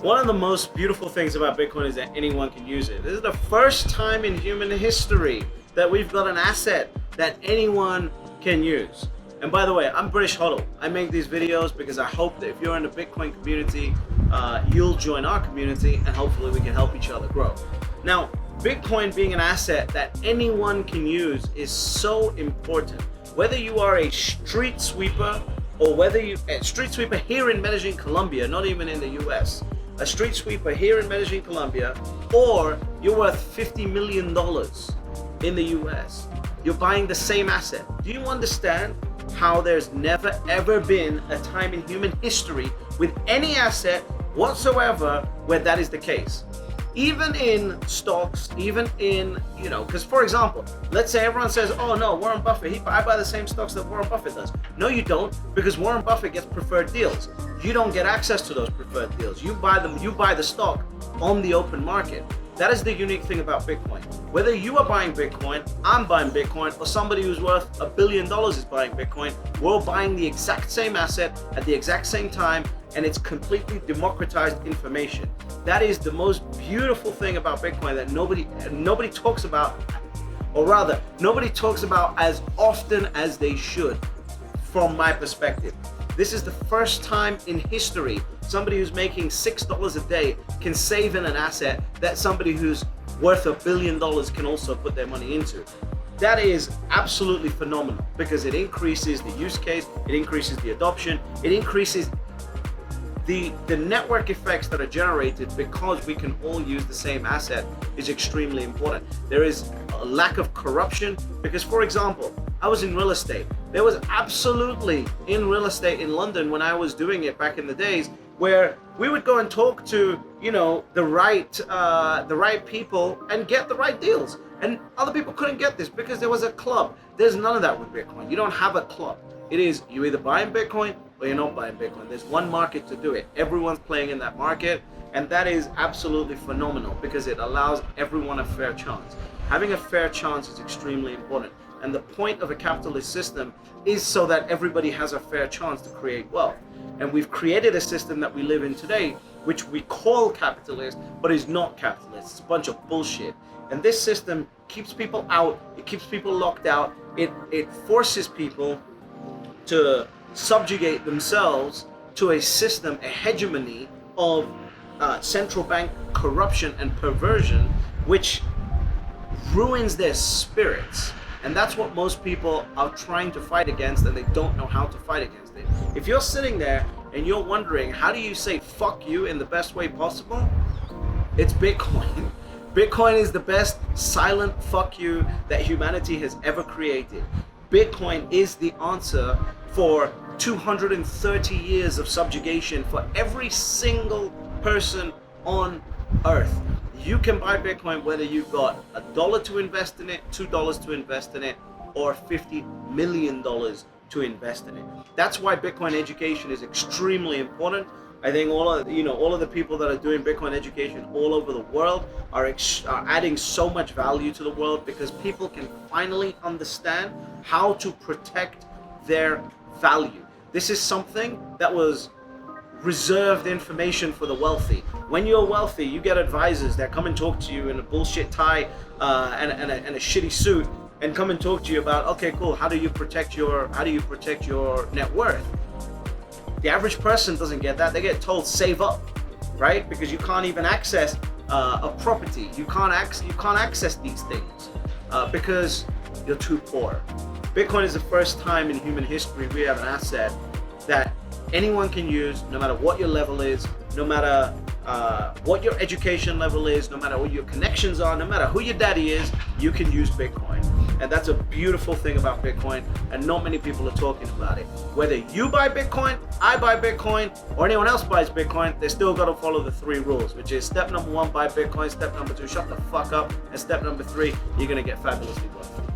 One of the most beautiful things about Bitcoin is that anyone can use it. This is the first time in human history that we've got an asset that anyone can use. And by the way, I'm British HODL. I make these videos because I hope that if you're in the Bitcoin community, you'll join our community and hopefully we can help each other grow. Now, Bitcoin being an asset that anyone can use is so important. Whether you are a street sweeper or whether you a street sweeper here in Medellin, Colombia, not even in the US, a street sweeper here in Medellin, Colombia, or you're worth $50 million in the US, you're buying the same asset. Do you understand how there's never ever been a time in human history with any asset whatsoever where that is the case? Even in stocks, even in, because for example, let's say everyone says, oh no, Warren Buffett, I buy the same stocks that Warren Buffett does. No, you don't, because Warren Buffett gets preferred deals. You don't get access to those preferred deals. You buy the stock on the open market. That is the unique thing about Bitcoin. Whether you are buying Bitcoin, I'm buying Bitcoin, or somebody who's worth $1 billion is buying Bitcoin, we're all buying the exact same asset at the exact same time, and it's completely democratized information. That is the most beautiful thing about Bitcoin that nobody talks about, or rather, nobody talks about as often as they should, from my perspective. This is the first time in history somebody who's making $6 a day can save in an asset that somebody who's worth $1 billion can also put their money into. That is absolutely phenomenal because it increases the use case, it increases the adoption, it increases the network effects that are generated because we can all use the same asset is extremely important. There is a lack of corruption because, for example, I was in real estate. There was absolutely in real estate in London when I was doing it back in the days where we would go and talk to, the right people and get the right deals. And other people couldn't get this because there was a club. There's none of that with Bitcoin. You don't have a club. It is you either buying Bitcoin or you're not buying Bitcoin. There's one market to do it. Everyone's playing in that market, and that is absolutely phenomenal because it allows everyone a fair chance. Having a fair chance is extremely important. And the point of a capitalist system is so that everybody has a fair chance to create wealth. And we've created a system that we live in today, which we call capitalist, but is not capitalist. It's a bunch of bullshit. And this system keeps people out. It keeps people locked out. It forces people to subjugate themselves to a system, a hegemony of central bank corruption and perversion, which ruins their spirits. And that's what most people are trying to fight against, and they don't know how to fight against it. If you're sitting there and you're wondering, how do you say fuck you in the best way possible? It's Bitcoin. Bitcoin is the best silent fuck you that humanity has ever created. Bitcoin is the answer for 230 years of subjugation for every single person on earth. You can buy Bitcoin whether you've got $1 to invest in it, $2 to invest in it, or $50 million to invest in it. That's why Bitcoin education is extremely important. I think all of the people that are doing Bitcoin education all over the world are adding so much value to the world because people can finally understand how to protect their value. This is something that was reserved information for the wealthy. When you're wealthy, you get advisors that come and talk to you in a bullshit tie and a shitty suit and come and talk to you about, okay, cool, how do you protect your net worth? The average person doesn't get that. They get told save up, right? Because you can't even access a property. You can't access these things because you're too poor. Bitcoin is the first time in human history we have an asset that anyone can use, no matter what your level is, no matter what your education level is, no matter what your connections are, no matter who your daddy is, you can use Bitcoin. And that's a beautiful thing about Bitcoin, and not many people are talking about it. Whether you buy Bitcoin, I buy Bitcoin, or anyone else buys Bitcoin, they still got to follow the 3 rules, which is step number 1, buy Bitcoin, step number 2, shut the fuck up, and step number 3, you're going to get fabulously wealthy.